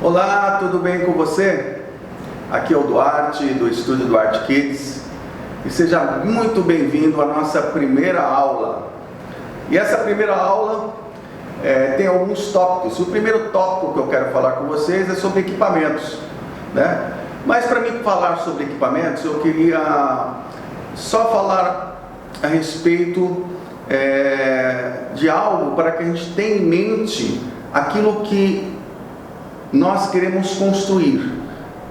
Olá, tudo bem com você? Aqui é o Duarte, do Estúdio Duarte Kids, e seja muito bem-vindo à nossa primeira aula. E essa primeira aula tem alguns tópicos. O primeiro tópico que eu quero falar com vocês é sobre equipamentos, né? Mas para mim falar sobre equipamentos, eu queria só falar a respeito de algo para que a gente tenha em mente aquilo que nós queremos construir.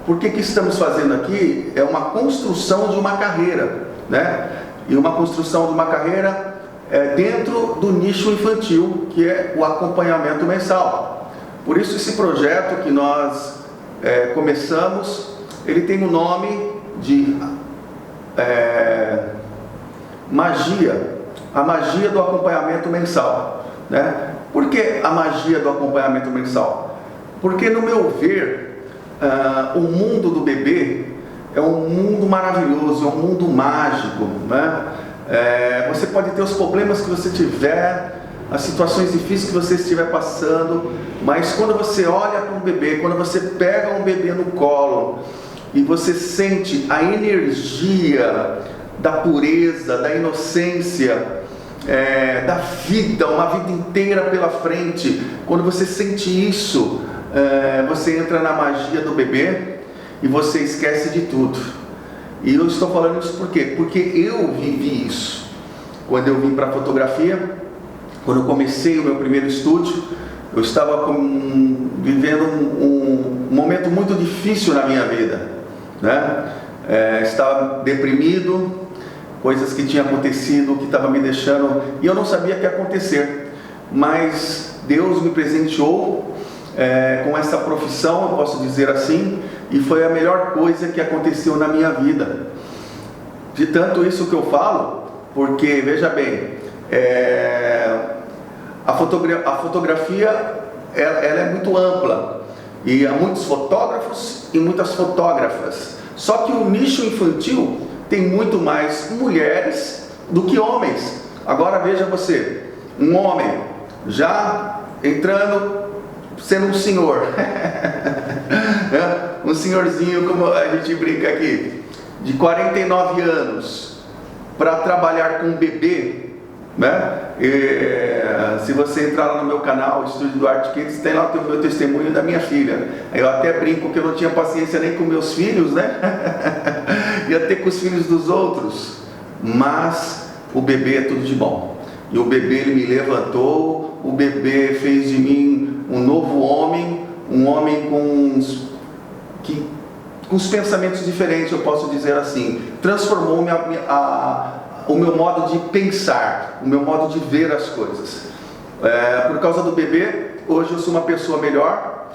Porque que estamos fazendo aqui é uma construção de uma carreira, né? E uma construção de uma carreira dentro do nicho infantil, que é o acompanhamento mensal. Por isso esse projeto que nós começamos, ele tem o nome de magia, a magia do acompanhamento mensal, né? Por que a magia do acompanhamento mensal? Porque, no meu ver, o mundo do bebê é um mundo maravilhoso, é um mundo mágico, né? Você pode ter os problemas que você tiver, as situações difíceis que você estiver passando, mas quando você olha para um bebê, quando você pega um bebê no colo e você sente a energia da pureza, da inocência, da vida, uma vida inteira pela frente, quando você sente isso, você entra na magia do bebê e você esquece de tudo. E eu estou falando isso por quê? Porque eu vivi isso. Quando eu vim para a fotografia, quando eu comecei o meu primeiro estúdio, eu estava vivendo um momento muito difícil na minha vida, né? Estava deprimido, coisas que tinham acontecido, que estavam me deixando, e eu não sabia o que ia acontecer, mas Deus me presenteou com essa profissão, eu posso dizer assim, e foi a melhor coisa que aconteceu na minha vida. De tanto isso que eu falo, porque, veja bem, a fotografia ela é muito ampla, e há muitos fotógrafos e muitas fotógrafas, só que o nicho infantil tem muito mais mulheres do que homens. Agora veja você, um homem já entrando, sendo um senhor, um senhorzinho, como a gente brinca aqui, de 49 anos, para trabalhar com um bebê, né? Se você entrar lá no meu canal, Estúdio Duarte Kids, tem lá o meu testemunho da minha filha. Eu até brinco que eu não tinha paciência nem com meus filhos, né? Ia ter com os filhos dos outros, mas o bebê é tudo de bom. E o bebê, ele me levantou, o bebê fez de mim um novo homem, um homem com os pensamentos diferentes, eu posso dizer assim. Transformou o meu modo de pensar, o meu modo de ver as coisas. Por causa do bebê, hoje eu sou uma pessoa melhor.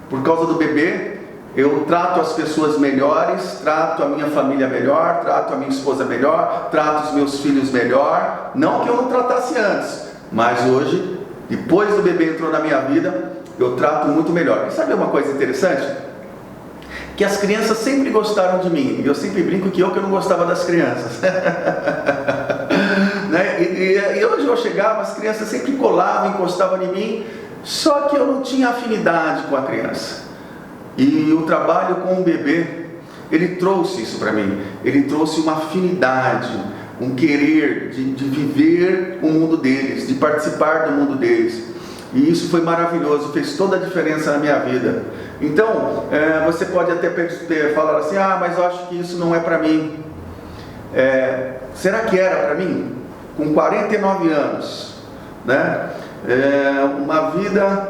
Por causa do bebê, eu trato as pessoas melhores, trato a minha família melhor, trato a minha esposa melhor, trato os meus filhos melhor. Não que eu não tratasse antes, mas hoje, depois do bebê entrou na minha vida, eu trato muito melhor. E sabe uma coisa interessante? Que as crianças sempre gostaram de mim. E eu sempre brinco que eu não gostava das crianças. Né? E hoje eu chegava, as crianças sempre colavam, encostavam em mim, só que eu não tinha afinidade com a criança. E o trabalho com o bebê, ele trouxe isso para mim. Ele trouxe uma afinidade, um querer de viver o mundo deles, de participar do mundo deles. E isso foi maravilhoso, fez toda a diferença na minha vida. Então, você pode até falar assim, mas eu acho que isso não é para mim. Será que era para mim? Com 49 anos, né? Uma vida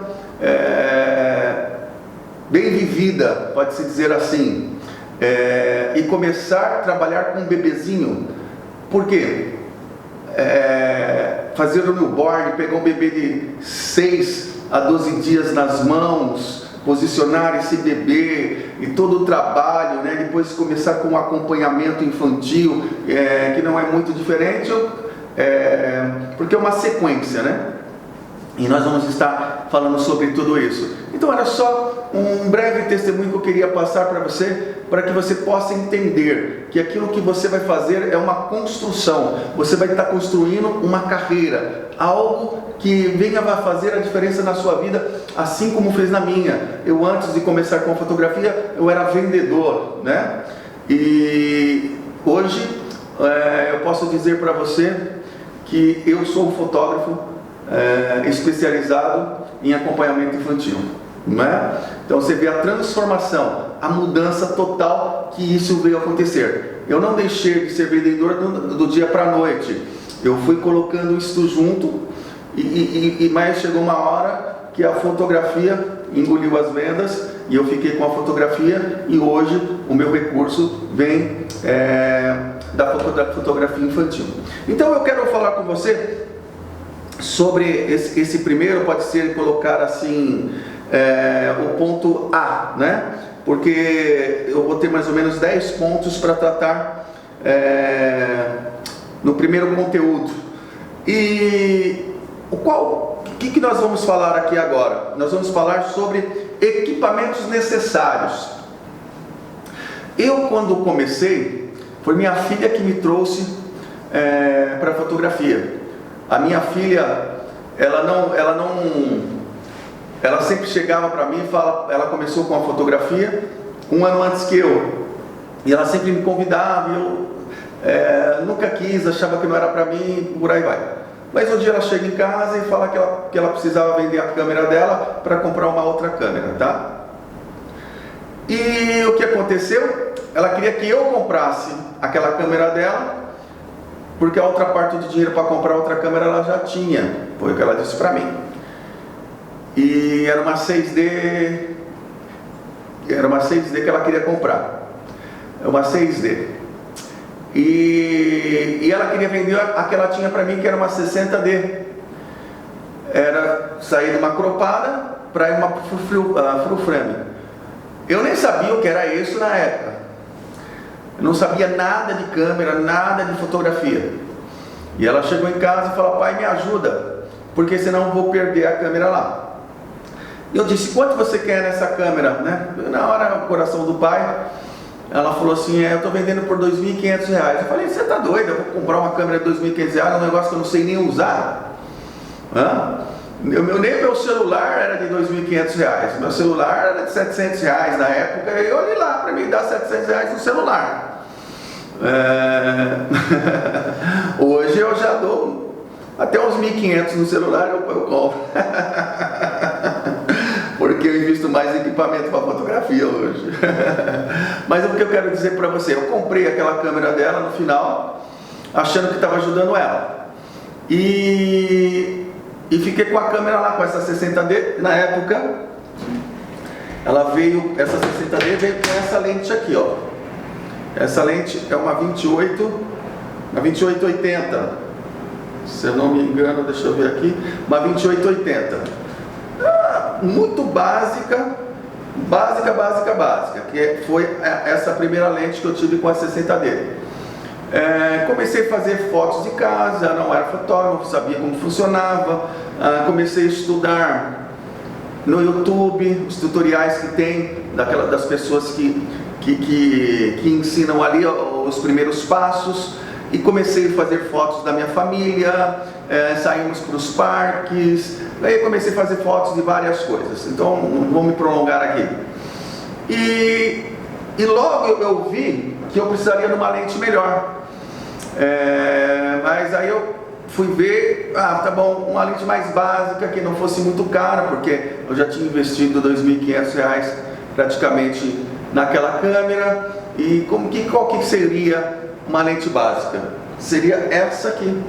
bem vivida, pode-se dizer assim, e começar a trabalhar com um bebezinho. Por quê? Fazer o newborn, pegar um bebê de 6 a 12 dias nas mãos, posicionar esse bebê e todo o trabalho, né? Depois começar com um acompanhamento infantil, que não é muito diferente, porque é uma sequência, né? E nós vamos estar falando sobre tudo isso. Então era só um breve testemunho que eu queria passar para você, para que você possa entender que aquilo que você vai fazer é uma construção. Você vai estar construindo uma carreira, algo que venha a fazer a diferença na sua vida, assim como fez na minha. Eu, antes de começar com a fotografia, eu era vendedor, né? E hoje eu posso dizer para você que eu sou um fotógrafo especializado em acompanhamento infantil, não é? Então você vê a transformação, a mudança total que isso veio acontecer. Eu não deixei de ser vendedor do dia para a noite. Eu fui colocando isso junto mas chegou uma hora que a fotografia engoliu as vendas e eu fiquei com a fotografia, e hoje o meu recurso vem da fotografia infantil. Então eu quero falar com você sobre esse primeiro, pode ser colocar assim, o ponto A, né? Porque eu vou ter mais ou menos 10 pontos para tratar no primeiro conteúdo. E o que nós vamos falar aqui agora? Nós vamos falar sobre equipamentos necessários. Eu, quando comecei, foi minha filha que me trouxe para a fotografia. A minha filha, ela sempre chegava para mim e ela começou com a fotografia um ano antes que eu, e ela sempre me convidava, e eu nunca quis, achava que não era para mim, por aí vai. Mas um dia ela chega em casa e fala que ela precisava vender a câmera dela para comprar uma outra câmera, tá? E o que aconteceu? Ela queria que eu comprasse aquela câmera dela, porque a outra parte de dinheiro para comprar outra câmera ela já tinha, foi o que ela disse para mim. E era uma 6D que ela queria comprar, uma 6D. E ela queria vender a que ela tinha para mim, que era uma 60D. Era sair de uma cropada para uma full frame. Eu nem sabia o que era isso na época. Eu não sabia nada de câmera, nada de fotografia. E ela chegou em casa e falou: pai, me ajuda, porque senão eu vou perder a câmera lá. E eu disse: quanto você quer nessa câmera, né? Na hora, o coração do pai, ela falou assim: eu estou vendendo por R$2.500. Eu falei: você está doido? Eu vou comprar uma câmera de R$2.500, um negócio que eu não sei nem usar. Nem meu celular era de R$2.500, meu celular era de R$700 na época, e olhe lá, para mim dar R$700 no celular. Hoje eu já dou até uns R$1.500 no celular, eu compro. Porque eu invisto mais em equipamento para fotografia hoje. Mas o que eu quero dizer para você, eu comprei aquela câmera dela no final, achando que estava ajudando ela. E fiquei com a câmera lá, com essa 60D. Na época, essa 60D veio com essa lente aqui, ó. Essa lente é uma 2880. Se eu não me engano, deixa eu ver aqui, uma 2880. Muito básica, que foi essa primeira lente que eu tive com a 60D. Comecei a fazer fotos de casa, não era fotógrafo, sabia como funcionava. Comecei a estudar no YouTube os tutoriais que tem das pessoas que ensinam ali os primeiros passos, e comecei a fazer fotos da minha família. Saímos para os parques, aí comecei a fazer fotos de várias coisas. Então não vou me prolongar aqui. E logo eu vi que eu precisaria de uma lente melhor. Mas aí eu fui ver, tá bom, uma lente mais básica, que não fosse muito cara, porque eu já tinha investido R$2.500 praticamente naquela câmera. E qual que seria uma lente básica? Seria essa aqui,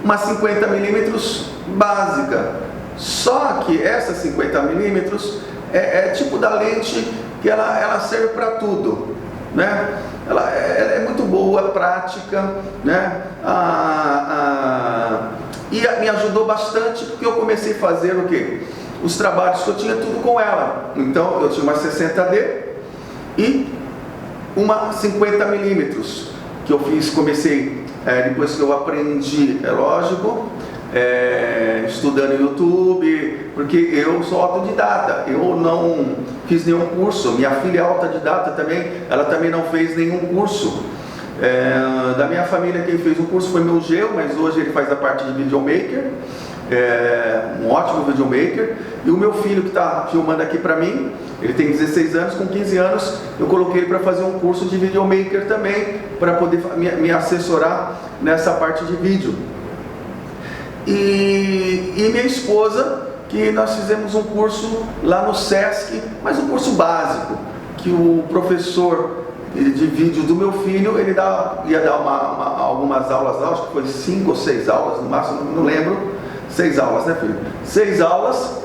uma 50mm básica. Só que essa 50mm é tipo da lente que ela serve para tudo, né? Ela é muito boa, prática, né? E me ajudou bastante, porque eu comecei a fazer o quê? Os trabalhos que eu tinha tudo com ela. Então eu tinha uma 60D e uma 50mm que eu fiz, comecei depois que eu aprendi, é lógico, estudando no YouTube, porque eu sou autodidata, eu não fiz nenhum curso. Minha filha é autodidata também, ela também não fez nenhum curso. Da minha família quem fez um curso foi meu genro, mas hoje ele faz a parte de videomaker, um ótimo videomaker. E o meu filho que está filmando aqui para mim, ele tem 16 anos, com 15 anos eu coloquei ele para fazer um curso de videomaker também, para poder me assessorar nessa parte de vídeo. E minha esposa, que nós fizemos um curso lá no SESC, mas um curso básico, que o professor de vídeo do meu filho, ele ia dar algumas aulas lá, acho que foi 5 ou 6 aulas no máximo, não lembro, 6 aulas, né, filho? 6 aulas,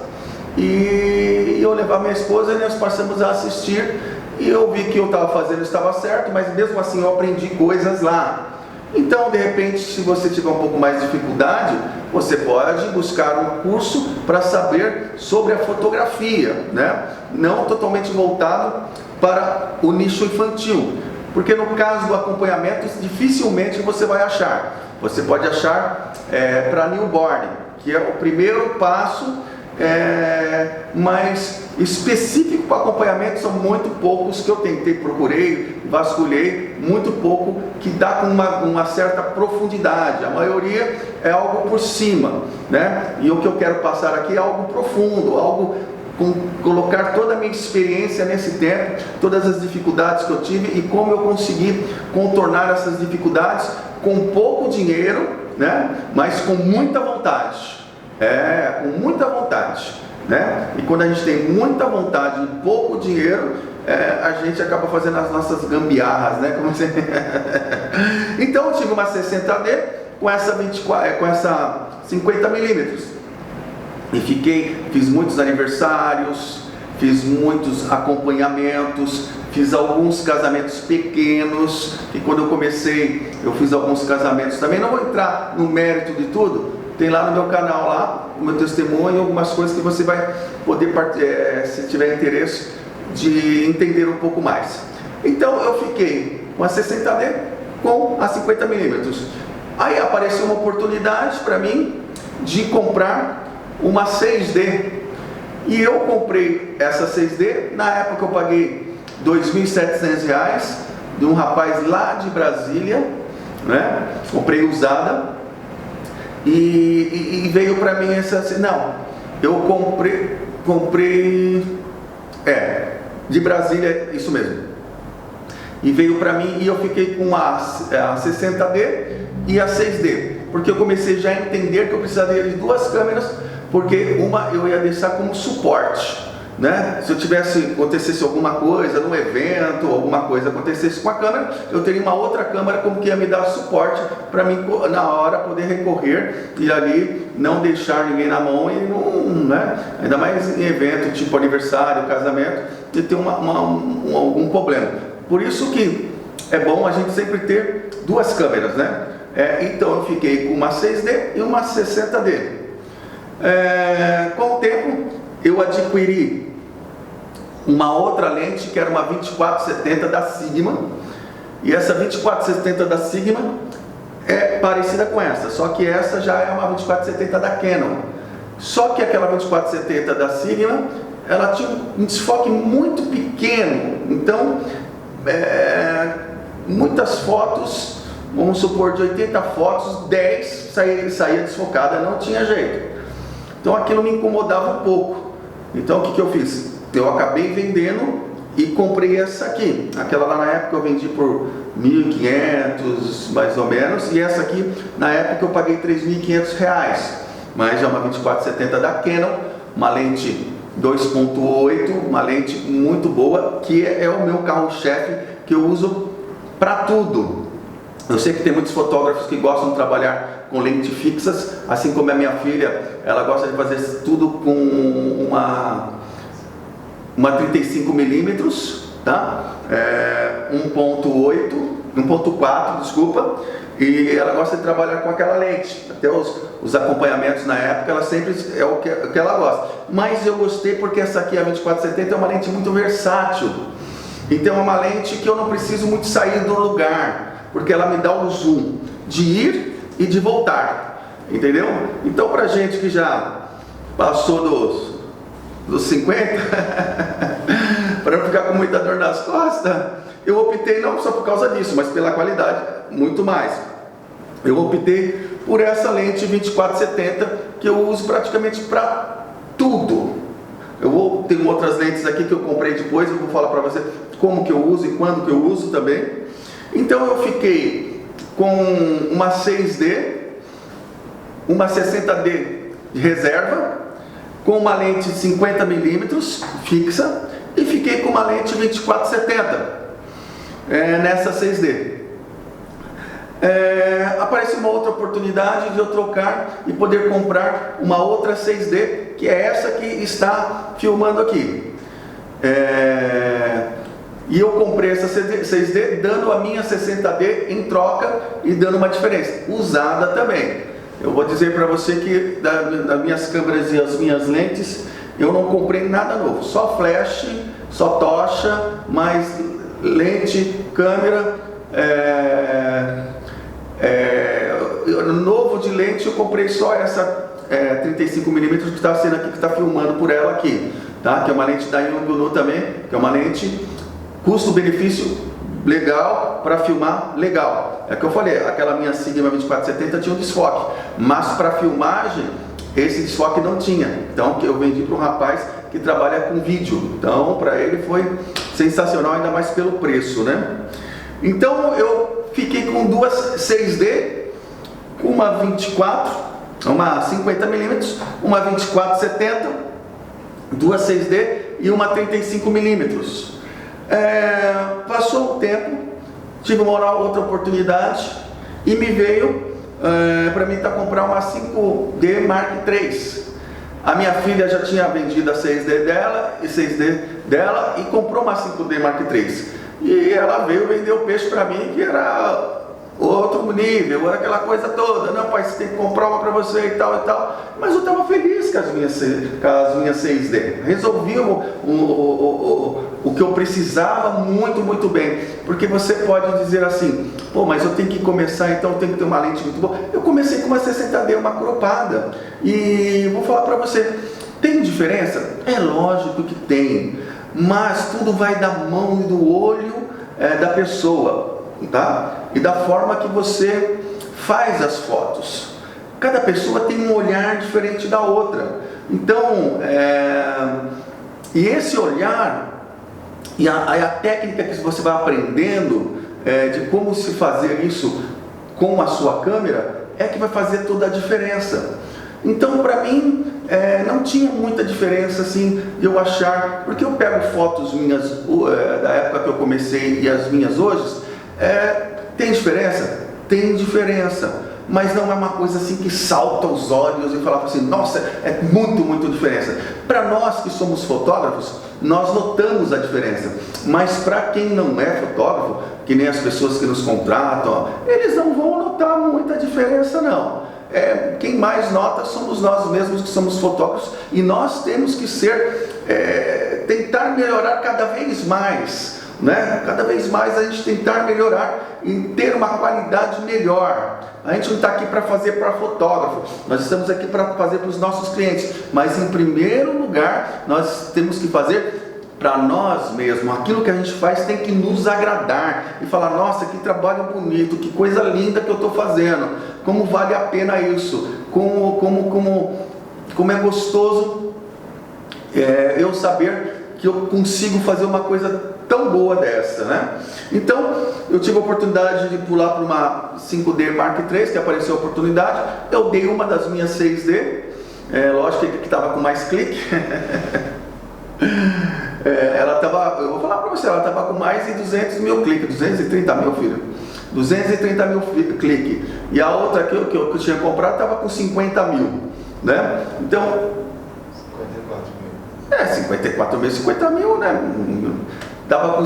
e eu levar minha esposa e nós passamos a assistir, e eu vi que eu estava fazendo estava certo, mas mesmo assim eu aprendi coisas lá. Então, de repente, se você tiver um pouco mais de dificuldade, você pode buscar um curso para saber sobre a fotografia, né? Não totalmente voltado para o nicho infantil, porque no caso do acompanhamento, dificilmente você vai achar. Você pode achar para newborn, que é o primeiro passo, mas específico para acompanhamento são muito poucos que eu tentei, procurei, vasculhei, muito pouco que dá com uma certa profundidade. A maioria é algo por cima, né? E o que eu quero passar aqui é algo profundo, algo colocar toda a minha experiência nesse tempo, todas as dificuldades que eu tive e como eu consegui contornar essas dificuldades com pouco dinheiro, né? Mas com muita vontade. Com muita vontade, né? E quando a gente tem muita vontade e pouco dinheiro, a gente acaba fazendo as nossas gambiarras, né? Como você... Então eu tive uma 60D com essa 50mm e fiz muitos aniversários, fiz muitos acompanhamentos, fiz alguns casamentos pequenos, e quando eu comecei, eu fiz alguns casamentos também. Não vou entrar no mérito de tudo, tem lá no meu canal, lá, o meu testemunho, algumas coisas que você vai poder, se tiver interesse, de entender um pouco mais. Então eu fiquei com a 60D com a 50mm. Aí apareceu uma oportunidade para mim de comprar uma 6D. E eu comprei essa 6D, na época eu paguei R$ 2.700 de um rapaz lá de Brasília, né? Comprei usada. E veio para mim essa assim, não, eu comprei de Brasília, isso mesmo, e veio para mim e eu fiquei com a 60D e a 6D, porque eu comecei já a entender que eu precisaria de duas câmeras, porque uma eu ia deixar como suporte, né? Se eu acontecesse alguma coisa num evento, alguma coisa acontecesse com a câmera, eu teria uma outra câmera como que ia me dar suporte para mim na hora poder recorrer e ali não deixar ninguém na mão e não, né? Ainda mais em evento tipo aniversário, casamento, e ter algum problema. Por isso que é bom a gente sempre ter duas câmeras, né? Então eu fiquei com uma 6D e uma 60D. Com o tempo eu adquiri uma outra lente que era uma 24-70 da Sigma, e essa 24-70 da Sigma é parecida com essa, só que essa já é uma 24-70 da Canon. Só que aquela 24-70 da Sigma, ela tinha um desfoque muito pequeno, então muitas fotos, vamos supor de 80 fotos, 10 saía desfocada, não tinha jeito. Então aquilo me incomodava um pouco. Então o que eu fiz? Eu acabei vendendo e comprei essa aqui. Aquela lá na época eu vendi por 1.500 mais ou menos, e essa aqui na época eu paguei R$ 3.500, mas é uma 24-70 da Canon, uma lente 2.8, uma lente muito boa, que é o meu carro-chefe, que eu uso para tudo. Eu sei que tem muitos fotógrafos que gostam de trabalhar com lentes fixas, assim como a minha filha, ela gosta de fazer tudo com uma 35mm, tá? 1.4, desculpa, e ela gosta de trabalhar com aquela lente. Até os acompanhamentos na época, ela sempre é o que ela gosta. Mas eu gostei porque essa aqui, a 24-70, é uma lente muito versátil. Então é uma lente que eu não preciso muito sair do lugar, porque ela me dá o zoom de ir e de voltar. entendeu? Então, para gente que já passou dos 50, para não ficar com muita dor nas costas, eu optei não só por causa disso, mas pela qualidade, muito mais. Eu optei por essa lente 24-70 que eu uso praticamente para tudo. Tenho outras lentes aqui que eu comprei depois, eu vou falar para você como que eu uso e quando que eu uso também. Então eu fiquei com uma 6D, uma 60D de reserva, com uma lente de 50mm fixa e fiquei com uma lente 24-70 nessa 6D. Apareceu uma outra oportunidade de eu trocar e poder comprar uma outra 6D, que é essa que está filmando aqui. E eu comprei essa 6D dando a minha 60D em troca e dando uma diferença, usada também. Eu vou dizer para você que das minhas câmeras e as minhas lentes, eu não comprei nada novo, só flash, só tocha, mais lente, câmera, novo de lente eu comprei só essa 35mm que está sendo aqui, que está filmando por ela aqui, tá? Que é uma lente da Yongnuo também, que é uma lente custo-benefício legal para filmar legal. É que eu falei, aquela minha Sigma 24-70 tinha um desfoque, mas para filmagem esse desfoque não tinha. Então que eu vendi para um rapaz que trabalha com vídeo. Então para ele foi sensacional, ainda mais pelo preço, né? Então eu fiquei com duas 6D, uma 24, uma 50mm, uma 24-70, duas 6D e uma 35mm. Passou o tempo, tive uma outra oportunidade e me veio para mim comprar uma 5D Mark III. A minha filha já tinha vendido a 6D dela e comprou uma 5D Mark III. E ela veio vender o peixe para mim, que era outro nível, aquela coisa toda. Não, pai, você tem que comprar uma para você e tal e tal. Mas eu estava feliz com as minhas 6D. Resolvi o que eu precisava muito bem. Porque você pode dizer assim, pô, mas eu tenho que começar, então eu tenho que ter uma lente muito boa. Eu comecei com uma 60D, uma cropada. E vou falar para você, tem diferença? É lógico que tem. Mas tudo vai da mão e do olho da pessoa, tá? E da forma que você faz as fotos. Cada pessoa tem um olhar diferente da outra. Então, e esse olhar e a técnica que você vai aprendendo de como se fazer isso com a sua câmera é que vai fazer toda a diferença. Então, para mim, não tinha muita diferença assim de eu achar, porque eu pego fotos minhas da época que eu comecei e as minhas hoje, tem diferença? Tem diferença, mas não é uma coisa assim que salta aos olhos e falar assim, nossa, é muito diferença. Para nós que somos fotógrafos, nós notamos a diferença, mas para quem não é fotógrafo, que nem as pessoas que nos contratam, eles não vão notar muita diferença não. Quem mais nota somos nós mesmos que somos fotógrafos, e nós temos que tentar melhorar cada vez mais, né? Cada vez mais a gente tentar melhorar e ter uma qualidade melhor. A gente não está aqui para fazer para fotógrafo, nós estamos aqui para fazer para os nossos clientes, mas em primeiro lugar nós temos que fazer para nós mesmos. Aquilo que a gente faz tem que nos agradar e falar, nossa, que trabalho bonito, que coisa linda que eu estou fazendo, como vale a pena isso, como é gostoso eu saber que eu consigo fazer uma coisa tão boa dessa, né? Então, eu tive a oportunidade de pular para uma 5D Mark III, que apareceu a oportunidade, eu dei uma das minhas 6D, lógico que estava com mais clique, ela estava, eu vou falar para você, ela estava com mais de 200 mil cliques, 230 mil, filho, 230 mil cliques, e a outra que eu tinha comprado estava com 50 mil, né? Então, 54 mil, 50 mil, né? Dava com...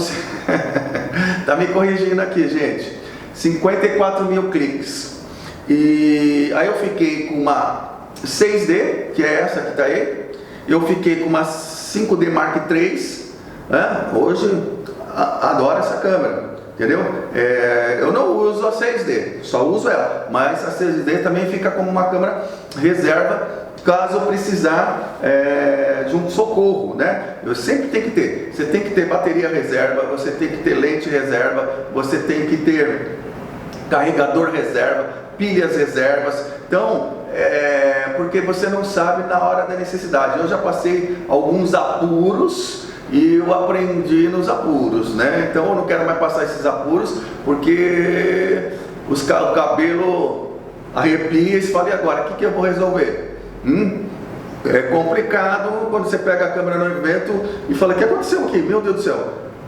tá me corrigindo aqui, gente. 54 mil cliques. E aí eu fiquei com uma 6D, que é essa que está aí. Eu fiquei com uma 5D Mark III. Né? Hoje adoro essa câmera. entendeu? Eu não uso a 6D, só uso ela, mas a 6D também fica como uma câmera reserva, caso precisar de um socorro, né? Eu sempre tenho que ter. Você tem que ter bateria reserva, você tem que ter lente reserva, você tem que ter carregador reserva, pilhas reservas. Então, porque você não sabe na hora da necessidade. Eu já passei alguns apuros e eu aprendi nos apuros, né? Então eu não quero mais passar esses apuros, porque o cabelo arrepia e você fala, e agora, o que eu vou resolver? É complicado quando você pega a câmera no evento e fala, o que aconteceu aqui? Meu Deus do céu.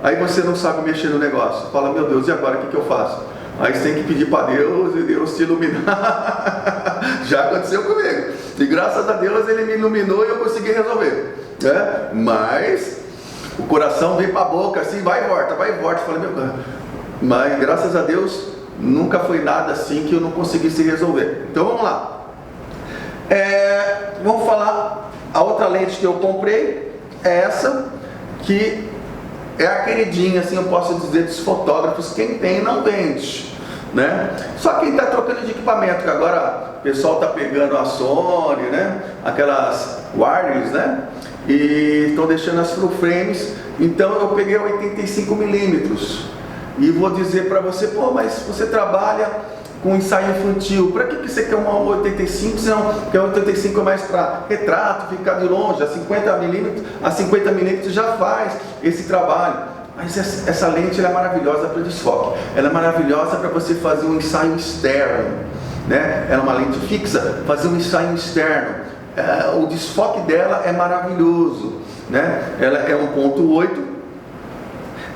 Aí você não sabe mexer no negócio. Fala, meu Deus, e agora o que eu faço? Aí você tem que pedir para Deus e Deus te iluminar. Já aconteceu comigo. E graças a Deus ele me iluminou e eu consegui resolver. Mas o coração vem para a boca assim, vai e volta, vai e volta. Eu falei, meu Deus. Mas graças a Deus nunca foi nada assim que eu não conseguisse resolver. Então vamos lá. Vamos falar, a outra lente que eu comprei é essa, que é a queridinha, assim eu posso dizer, dos fotógrafos. Quem tem não vende, né? Só quem está trocando de equipamento, que agora o pessoal está pegando a Sony, né? Aquelas wireless, né? E estão deixando as full frames. Então eu peguei 85mm e vou dizer para você, pô, mas você trabalha com ensaio infantil, para que você quer uma 85? Não, porque a 85 é mais para retrato, ficar de longe. A 50mm já faz esse trabalho. Mas essa lente ela é maravilhosa para desfoque, ela é maravilhosa para você fazer um ensaio externo, né? Ela é uma lente fixa, fazer um ensaio externo. O desfoque dela é maravilhoso, né? Ela é 1.8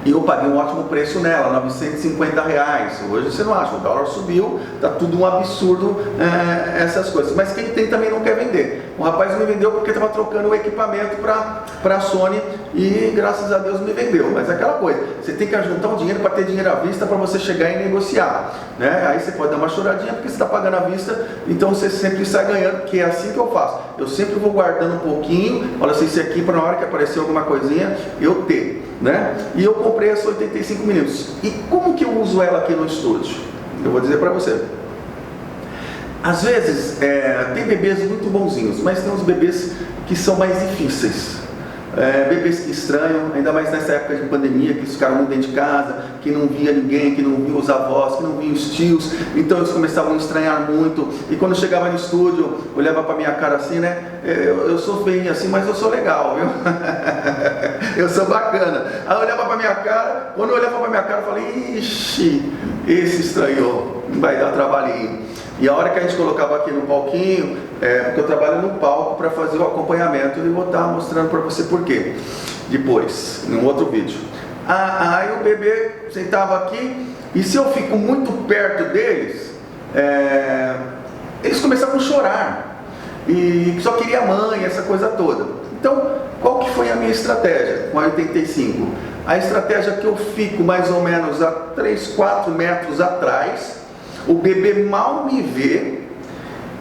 e eu paguei um ótimo preço nela, R$950. Hoje você não acha, o dólar subiu, tá tudo um absurdo, essas coisas. Mas quem tem também não quer vender. O rapaz me vendeu porque estava trocando o equipamento para a Sony e graças a Deus me vendeu. Mas é aquela coisa, você tem que juntar um dinheiro para ter dinheiro à vista para você chegar e negociar, né? Aí você pode dar uma choradinha porque você está pagando à vista, então você sempre sai ganhando, que é assim que eu faço. Eu sempre vou guardando um pouquinho, olha assim, esse aqui para na hora que aparecer alguma coisinha, eu ter, né? E eu comprei essa 85mm. E como que eu uso ela aqui no estúdio? Eu vou dizer para você. Às vezes, tem bebês muito bonzinhos, mas tem uns bebês que são mais difíceis. Bebês que estranham, ainda mais nessa época de pandemia, que eles ficaram muito dentro de casa, que não via ninguém, que não via os avós, que não via os tios, então eles começavam a estranhar muito. E quando eu chegava no estúdio, olhava para minha cara assim, né? Eu sou feio assim, mas eu sou legal, viu? Eu sou bacana. Aí eu olhava para minha cara, quando eu olhava para minha cara, eu falei, ixi, esse estranhou, vai dar trabalhinho. E a hora que a gente colocava aqui no palquinho, porque eu trabalho no palco para fazer o acompanhamento, e vou estar mostrando para você por quê, depois, num outro vídeo. Aí o bebê sentava aqui, e se eu fico muito perto deles, eles começavam a chorar, e só queria a mãe, essa coisa toda. Então, qual que foi a minha estratégia com a 85? A estratégia que eu fico mais ou menos a 3, 4 metros atrás, o bebê mal me vê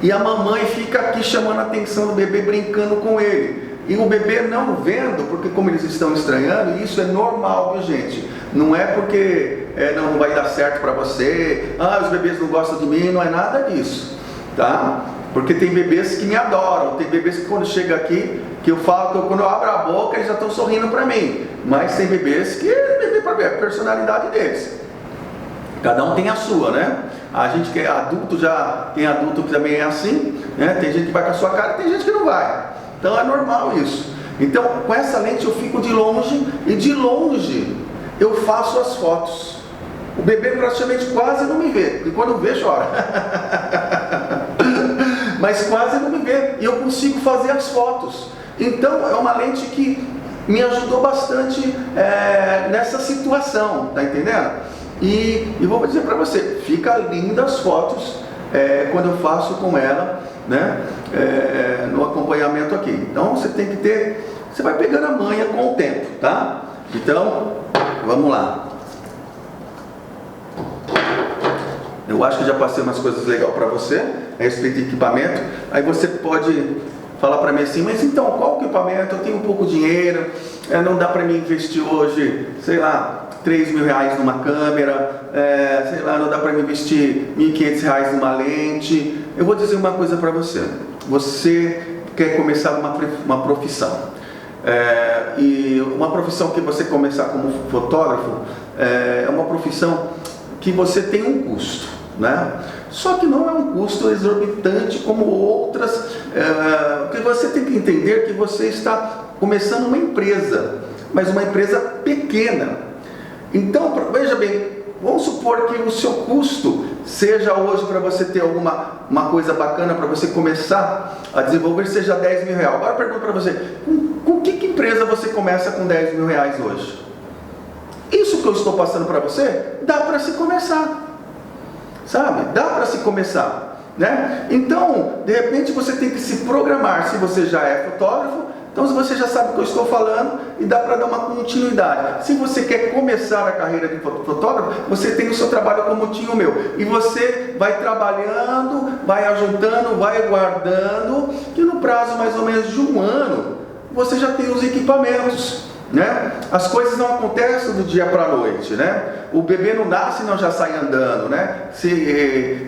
e a mamãe fica aqui chamando a atenção do bebê, brincando com ele. E o bebê não vendo, porque como eles estão estranhando, isso é normal, viu gente? Não é porque não vai dar certo para você, os bebês não gostam de mim, não é nada disso, tá? Porque tem bebês que me adoram, tem bebês que quando chega aqui, que eu falo que quando eu abro a boca eles já estão sorrindo para mim. Mas tem bebês que bebê para ver a personalidade deles. Cada um tem a sua, né? A gente que é adulto, já tem adulto que também é assim, né? Tem gente que vai com a sua cara, tem gente que não vai. Então é normal isso. Então com essa lente eu fico de longe, e de longe eu faço as fotos. O bebê praticamente quase não me vê, e quando vê chora. Mas quase não me vê, e eu consigo fazer as fotos. Então é uma lente que me ajudou bastante nessa situação, tá entendendo? E vou dizer para você, fica linda as fotos quando eu faço com ela, né? No acompanhamento aqui. Então você tem que ter, você vai pegando a manha com o tempo, tá? Então, vamos lá. Eu acho que já passei umas coisas legais para você a respeito de equipamento. Aí você pode falar para mim assim, mas então qual equipamento? Eu tenho pouco dinheiro, não dá para mim investir hoje, sei lá, R$ 3.000 numa câmera, sei lá, não dá para investir R$ 1.500 numa lente. Eu vou dizer uma coisa para você. Você quer começar uma profissão. E uma profissão que você começar como fotógrafo é uma profissão que você tem um custo, né? Só que não é um custo exorbitante como outras, porque você tem que entender que você está começando uma empresa, mas uma empresa pequena. Então, veja bem, vamos supor que o seu custo seja hoje, para você ter uma coisa bacana, para você começar a desenvolver, seja R$ 10.000. Agora eu pergunto para você, com que empresa você começa com R$ 10.000 hoje? Isso que eu estou passando para você, dá para se começar, sabe? Dá para se começar, né? Então, de repente você tem que se programar. Se você já é fotógrafo, então você já sabe o que eu estou falando e dá para dar uma continuidade. Se você quer começar a carreira de fotógrafo, você tem o seu trabalho como tinha o meu. E você vai trabalhando, vai ajuntando, vai guardando, e no prazo mais ou menos de 1 ano, você já tem os equipamentos, né? As coisas não acontecem do dia para a noite, né? O bebê não nasce e não já sai andando, né?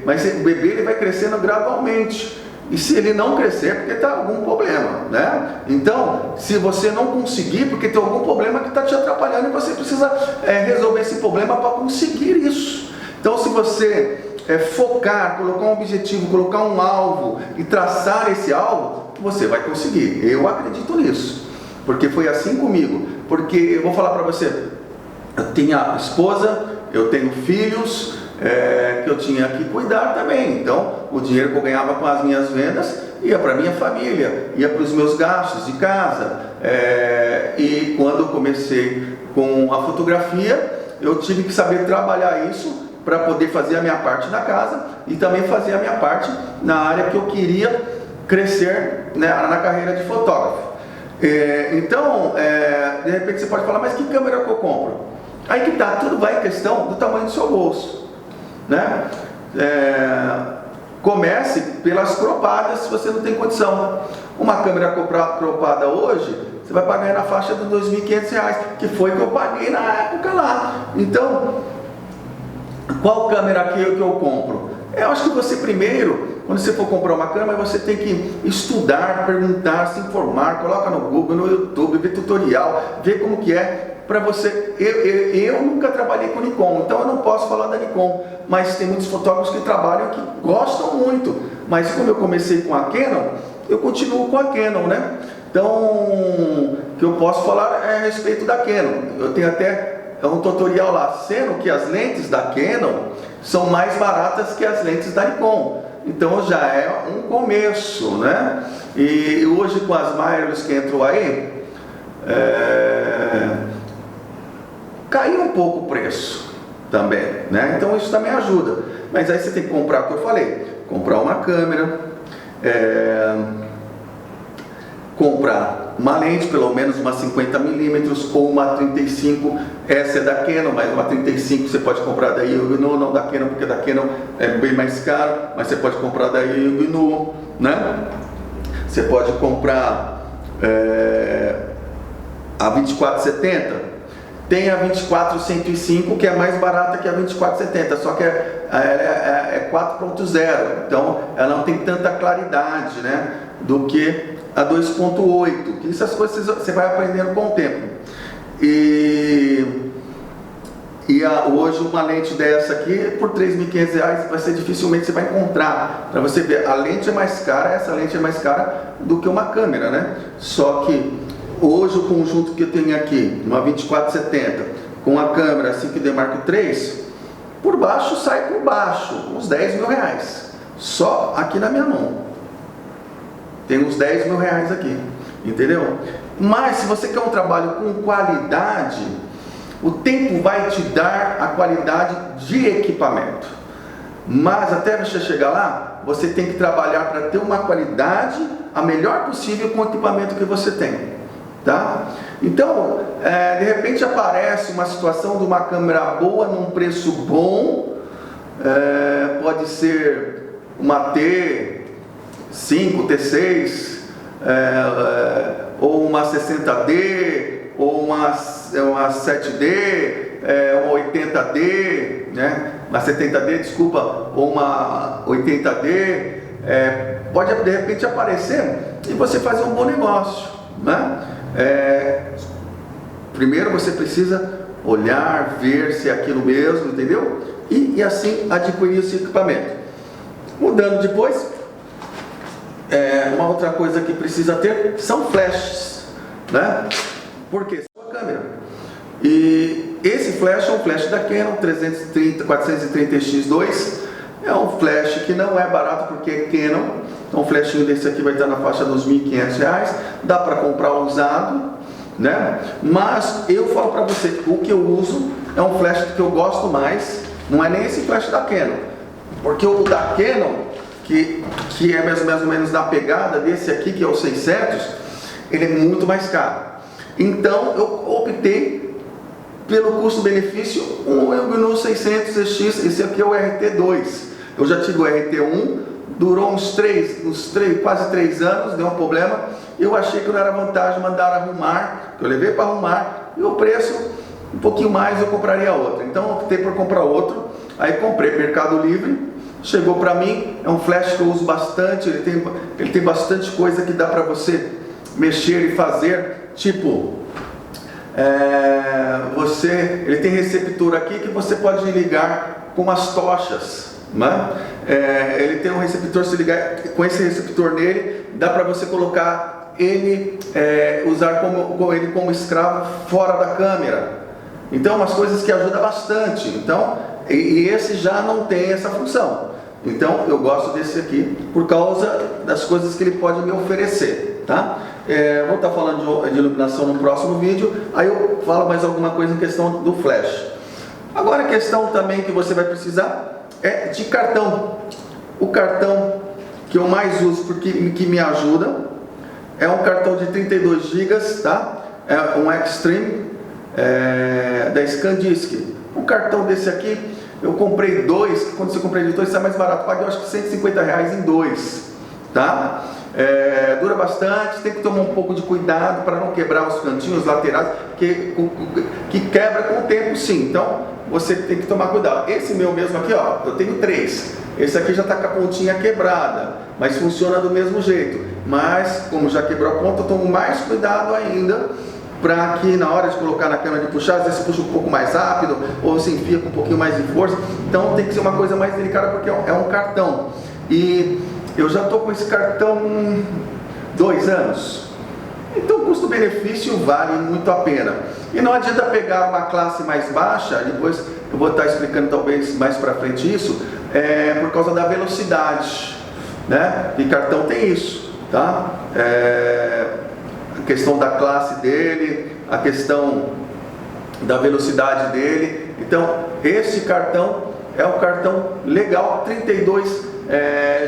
Mas o bebê ele vai crescendo gradualmente. E se ele não crescer, porque está algum problema, né? Então, se você não conseguir, porque tem algum problema que está te atrapalhando e você precisa resolver esse problema para conseguir isso. Então, se você focar, colocar um objetivo, colocar um alvo e traçar esse alvo, você vai conseguir. Eu acredito nisso, porque foi assim comigo. Porque eu vou falar para você, eu tenho a esposa, eu tenho filhos, que eu tinha que cuidar também. Então, o dinheiro que eu ganhava com as minhas vendas ia para minha família, ia para os meus gastos de casa. E quando eu comecei com a fotografia, eu tive que saber trabalhar isso para poder fazer a minha parte na casa e também fazer a minha parte na área que eu queria crescer, né, na carreira de fotógrafo. Então, de repente você pode falar, mas que câmera que eu compro? Aí que tá, tudo vai em questão do tamanho do seu bolso, né? Comece pelas cropadas, se você não tem condição. Uma câmera cropada hoje, você vai pagar na faixa de R$ 2.500, que foi que eu paguei na época lá. Então, qual câmera que eu compro? Eu acho que você primeiro, quando você for comprar uma câmera, você tem que estudar, perguntar, se informar, coloca no Google, no YouTube, ver tutorial, ver como que é. Para você, eu nunca trabalhei com Nikon, então eu não posso falar da Nikon, mas tem muitos fotógrafos que trabalham que gostam muito. Mas como eu comecei com a Canon, eu continuo com a Canon, né? Então, o que eu posso falar é a respeito da Canon. Eu tenho até um tutorial lá, sendo que as lentes da Canon são mais baratas que as lentes da Nikon. Então já é um começo, né? E hoje com as mirrorless que entrou aí, caiu um pouco o preço também, né? Então isso também ajuda. Mas aí você tem que comprar o que eu falei, comprar uma câmera, comprar uma lente, pelo menos uma 50mm ou uma 35, essa é da Canon, mas uma 35 você pode comprar da Yongnuo, não da Canon, porque da Canon é bem mais caro, mas você pode comprar da Yongnuo, né? Você pode comprar a 2470, tem a 24-105, que é mais barata que a 24-70, só que é 4.0, então ela não tem tanta claridade, né, do que a 2.8, que essas coisas você vai aprendendo com o tempo. Hoje uma lente dessa aqui, por R$ 3.500, vai ser dificilmente você vai encontrar. Para você ver, a lente é mais cara, essa lente é mais cara do que uma câmera, né? Só que hoje o conjunto que eu tenho aqui, uma 24-70, com a câmera 5D Mark III, por baixo sai por baixo, uns R$ 10.000, só aqui na minha mão. Tem uns R$ 10.000 aqui, entendeu? Mas se você quer um trabalho com qualidade, o tempo vai te dar a qualidade de equipamento. Mas até você chegar lá, você tem que trabalhar para ter uma qualidade a melhor possível com o equipamento que você tem, tá? Então, de repente aparece uma situação de uma câmera boa num preço bom, pode ser uma T5, T6, ou uma 60D, ou uma 7D, uma 80D, né? Uma 70D, desculpa, ou uma 80D, pode de repente aparecer e você fazer um bom negócio, né? Primeiro você precisa olhar, ver se é aquilo mesmo, entendeu? E assim adquirir esse equipamento. Mudando depois, uma outra coisa que precisa ter são flashes, né? Por quê? Sua câmera. E esse flash é um flash da Canon 430x2. É um flash que não é barato porque é Canon. Então um flashinho desse aqui vai estar na faixa dos R$1.500. Dá para comprar usado, né? Mas eu falo para você, o que eu uso é um flash que eu gosto mais. Não é nem esse flash da Canon, porque o da Canon, que é mais ou menos na pegada desse aqui, que é o 600, ele é muito mais caro. Então eu optei pelo custo-benefício, no 600X. Esse aqui é o RT2. Eu já tive o RT1, durou quase 3 anos, deu um problema. Eu achei que não era vantagem mandar arrumar, eu levei para arrumar, e o preço, um pouquinho mais, eu compraria outro. Então eu optei por comprar outro. Aí comprei Mercado Livre, chegou para mim, é um flash que eu uso bastante, ele tem bastante coisa que dá para você mexer e fazer, tipo, ele tem receptor aqui que você pode ligar com as tochas, né? Ele tem um receptor, se ligar com esse receptor nele, dá para você colocar ele, usar ele como escravo fora da câmera. Então, umas coisas que ajudam bastante. Então, e esse já não tem essa função. Então, eu gosto desse aqui por causa das coisas que ele pode me oferecer, tá? Vou estar falando de iluminação no próximo vídeo. Aí eu falo mais alguma coisa em questão do flash. Agora, a questão também que você vai precisar é de cartão. O cartão que eu mais uso, porque que me ajuda, é um cartão de 32 GB, tá? É um Extreme, da SanDisk. Um cartão desse aqui, eu comprei 2, quando você compra de 2 sai mais barato, paguei acho que R$150 em 2, tá? Dura bastante, tem que tomar um pouco de cuidado para não quebrar os cantinhos laterais, que quebra com o tempo sim, então você tem que tomar cuidado. Esse meu mesmo aqui, ó, eu tenho 3, esse aqui já está com a pontinha quebrada, mas funciona do mesmo jeito, mas como já quebrou a ponta, eu tomo mais cuidado ainda, para que na hora de colocar na câmera de puxar, às vezes puxa um pouco mais rápido, ou se enfia com um pouquinho mais de força. Então tem que ser uma coisa mais delicada, porque é um cartão. E eu já estou com esse cartão 2 anos. Então o custo-benefício vale muito a pena. E não adianta pegar uma classe mais baixa, depois eu vou estar explicando talvez mais para frente isso, por causa da velocidade, né? E cartão tem isso, tá? A questão da classe dele, a questão da velocidade dele. Então, esse cartão é um cartão legal, 32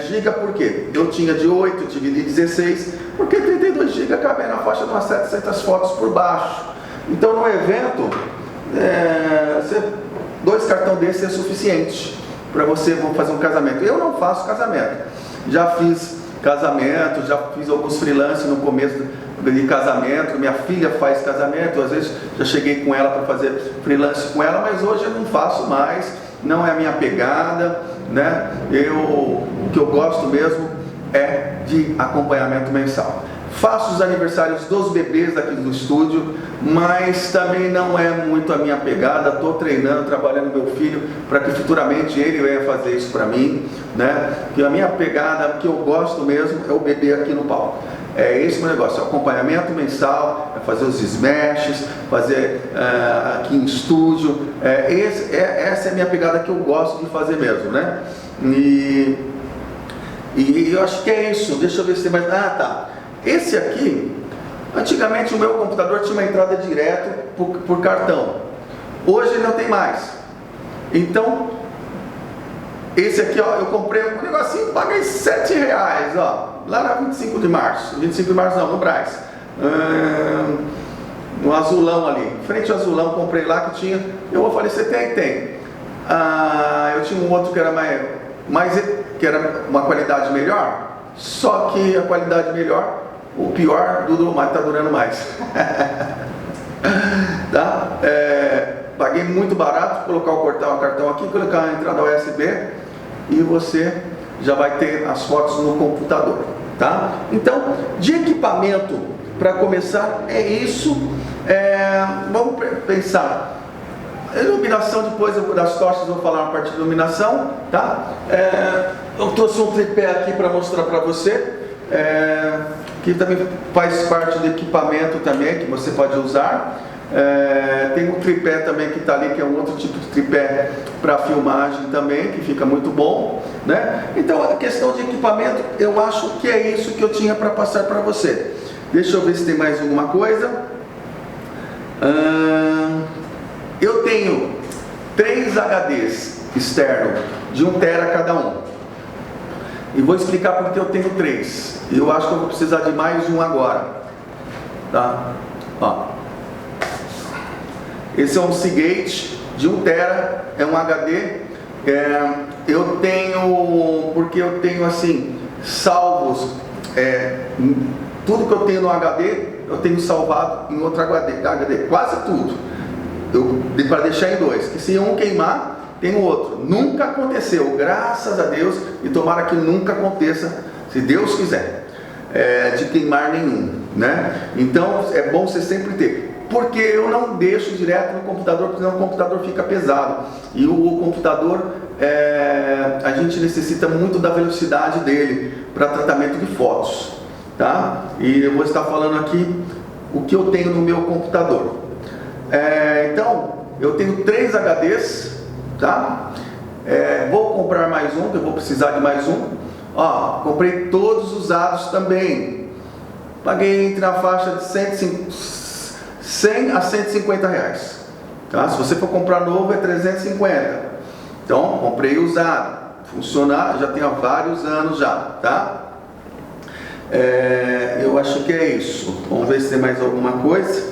GB, por quê? Eu tinha de 8, tive de 16, porque 32 GB cabe na faixa de umas 700 fotos por baixo. Então, no evento, 2 cartões desses é suficiente para você fazer um casamento. Eu não faço casamento, já fiz casamento, já fiz alguns freelancers no começo de casamento, minha filha faz casamento, às vezes já cheguei com ela para fazer freelance com ela, mas hoje eu não faço mais, não é a minha pegada, né? O que eu gosto mesmo é de acompanhamento mensal. Faço os aniversários dos bebês aqui do estúdio, mas também não é muito a minha pegada. Estou treinando, trabalhando meu filho para que futuramente ele venha fazer isso para mim, né? Porque a minha pegada, que eu gosto mesmo, é o bebê aqui no palco. É esse o meu negócio, é o acompanhamento mensal, é fazer os smashes, fazer aqui em estúdio. Essa é a minha pegada que eu gosto de fazer mesmo, né? E eu acho que é isso. Deixa eu ver se tem mais. Ah, tá. Esse aqui, antigamente o meu computador tinha uma entrada direto por cartão. Hoje não tem mais. Então, esse aqui, ó, eu comprei um negocinho, paguei R$7, ó, lá na 25 de março. 25 de março não, no Brás. No azulão ali, frente ao azulão, comprei lá que tinha. Eu vou falar, você tem? Tem. Eu tinha um outro que era que era uma qualidade melhor, só que a qualidade melhor, o pior durou mais, tá durando mais. Tá? Paguei paguei muito barato, colocar o cartão aqui, colocar a entrada USB e você já vai ter as fotos no computador, tá? Então, de equipamento, para começar, é isso. Vamos pensar. Iluminação, depois das tochas eu vou falar uma parte de iluminação, tá? Eu trouxe um tripé aqui para mostrar para você, que também faz parte do equipamento também, que você pode usar. Tem um tripé também que está ali, que é um outro tipo de tripé para filmagem também, que fica muito bom, né? Então, a questão de equipamento, eu acho que é isso que eu tinha para passar para você. Deixa eu ver se tem mais alguma coisa. Eu tenho 3 HDs externos, de 1 tera cada um. E vou explicar porque eu tenho 3. E eu acho que eu vou precisar de mais um agora. Tá? Ó. Esse é um Seagate de 1 tera, é um HD. Eu tenho, porque eu tenho assim, salvos, tudo que eu tenho no HD, eu tenho salvado em outro HD, quase tudo. Para deixar em 2, que se um queimar, tem o outro. Nunca aconteceu, graças a Deus, e tomara que nunca aconteça, se Deus quiser, de queimar nenhum, né? Então, é bom você sempre ter. Porque eu não deixo direto no computador, porque senão o computador fica pesado. E o computador, a gente necessita muito da velocidade dele para tratamento de fotos, tá? E eu vou estar falando aqui o que eu tenho no meu computador. Então, eu tenho 3 HDs, tá? Vou comprar mais um, que eu vou precisar de mais um. Ó, comprei todos usados também. Paguei entre a faixa de 100 a 150 reais, tá? Se você for comprar novo é 350. Então, comprei usado, funciona, já tem há vários anos já, tá? Eu acho que é isso. Vamos ver se tem mais alguma coisa.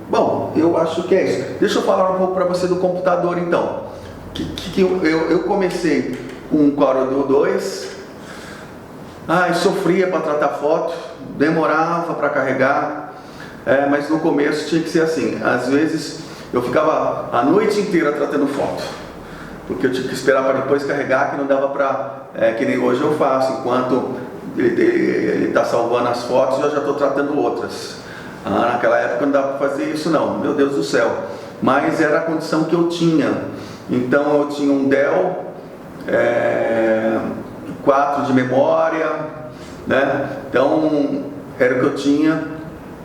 Bom, eu acho que é isso. Deixa eu falar um pouco para você do computador então. Eu comecei com um Corel Duo 2. Sofria para tratar foto, demorava para carregar, mas no começo tinha que ser assim. Às vezes eu ficava a noite inteira tratando foto, porque eu tinha que esperar para depois carregar, que não dava para, que nem hoje eu faço, enquanto ele está salvando as fotos, eu já estou tratando outras. Naquela época não dava para fazer isso não, meu Deus do céu, mas era a condição que eu tinha. Então eu tinha um Dell 4 de memória, né? Então era o que eu tinha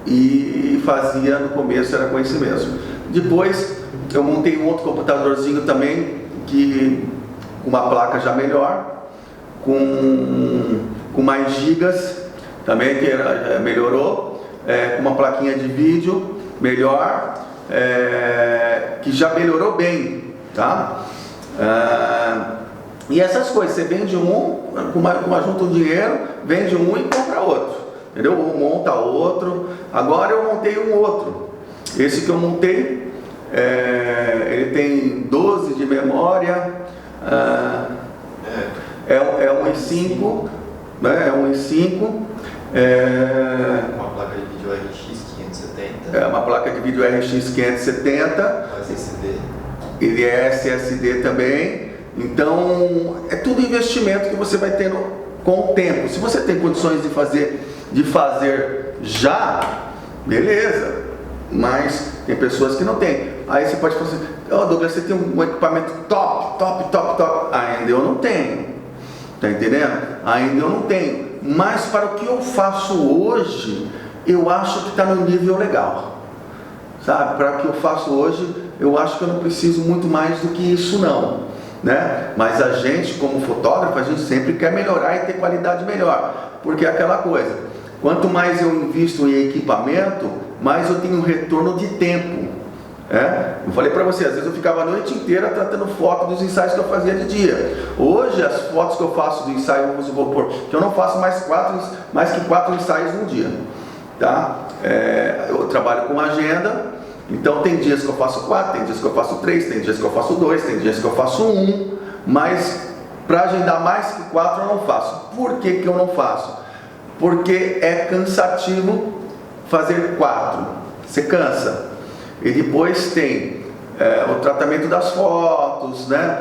e fazia no começo, era com esse mesmo. Depois eu montei um outro computadorzinho também, com uma placa já melhor, com mais gigas também, que melhorou. Com uma plaquinha de vídeo melhor, que já melhorou bem, tá? E essas coisas, você vende um, junta um dinheiro, vende um e compra outro, entendeu? Ou monta outro. Agora eu montei um outro. Esse que eu montei, ele tem 12 de memória, é um i5, né? É um i5. Uma placa de vídeo RX 570. Uma placa de vídeo RX 570. SSD. Ele é SSD também. Então, é tudo investimento que você vai tendo com o tempo. Se você tem condições de fazer já, beleza. Mas tem pessoas que não têm. Aí você pode falar assim: Douglas, você tem um equipamento top. Ainda eu não tenho. Tá entendendo? Ainda eu não tenho. Mas para o que eu faço hoje, eu acho que está no nível legal, sabe? Para o que eu faço hoje, eu acho que eu não preciso muito mais do que isso não, né? Mas a gente, como fotógrafo, a gente sempre quer melhorar e ter qualidade melhor, porque é aquela coisa, quanto mais eu invisto em equipamento, mais eu tenho um retorno de tempo. Eu falei para você, às vezes eu ficava a noite inteira tratando foto dos ensaios que eu fazia de dia. Hoje as fotos que eu faço do ensaio, vou pôr, que eu não faço mais que 4 ensaios no dia, tá? Eu trabalho com agenda, então tem dias que eu faço 4, tem dias que eu faço 3, tem dias que eu faço 2, tem dias que eu faço 1, mas para agendar mais que 4 eu não faço. Por que eu não faço? Porque é cansativo fazer 4, você cansa. E depois tem o tratamento das fotos, né?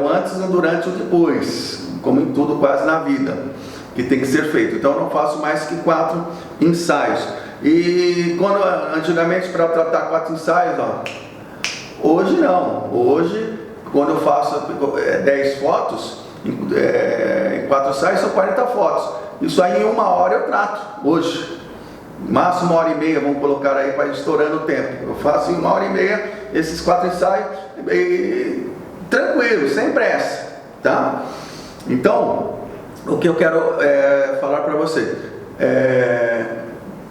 O antes, o durante e o depois, como em tudo quase na vida, que tem que ser feito. Então eu não faço mais que 4 ensaios. E quando antigamente para tratar 4 ensaios, hoje não. Hoje, quando eu faço 10 fotos, em 4 ensaios são 40 fotos. Isso aí em 1 hora eu trato, hoje. Máximo 1h30, vamos colocar aí para ir estourando o tempo. Eu faço em 1h30 esses 4 ensaios, tranquilo, sem pressa, tá? Então, o que eu quero falar para você,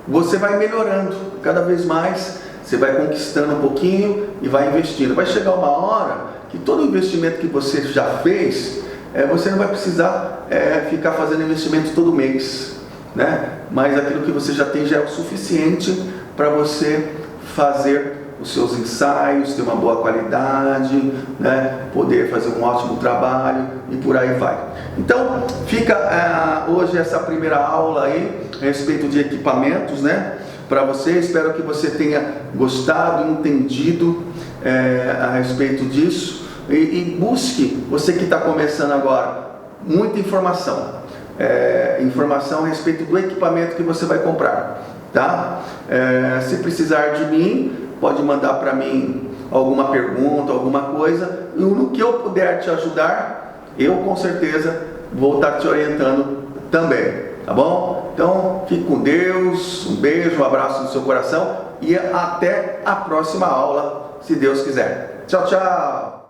você vai melhorando cada vez mais, você vai conquistando um pouquinho e vai investindo. Vai chegar uma hora que todo investimento que você já fez, você não vai precisar ficar fazendo investimento todo mês, né? Mas aquilo que você já tem já é o suficiente para você fazer os seus ensaios, ter uma boa qualidade, né? Poder fazer um ótimo trabalho e por aí vai. Então fica hoje essa primeira aula aí a respeito de equipamentos, né? Para você, espero que você tenha gostado, entendido a respeito disso e busque, você que está começando agora, muita informação. Informação a respeito do equipamento que você vai comprar, tá? Se precisar de mim, pode mandar para mim alguma pergunta, alguma coisa, e no que eu puder te ajudar, eu com certeza vou estar te orientando também, tá bom? Então, fique com Deus, um beijo, um abraço no seu coração e até a próxima aula, se Deus quiser. Tchau, tchau!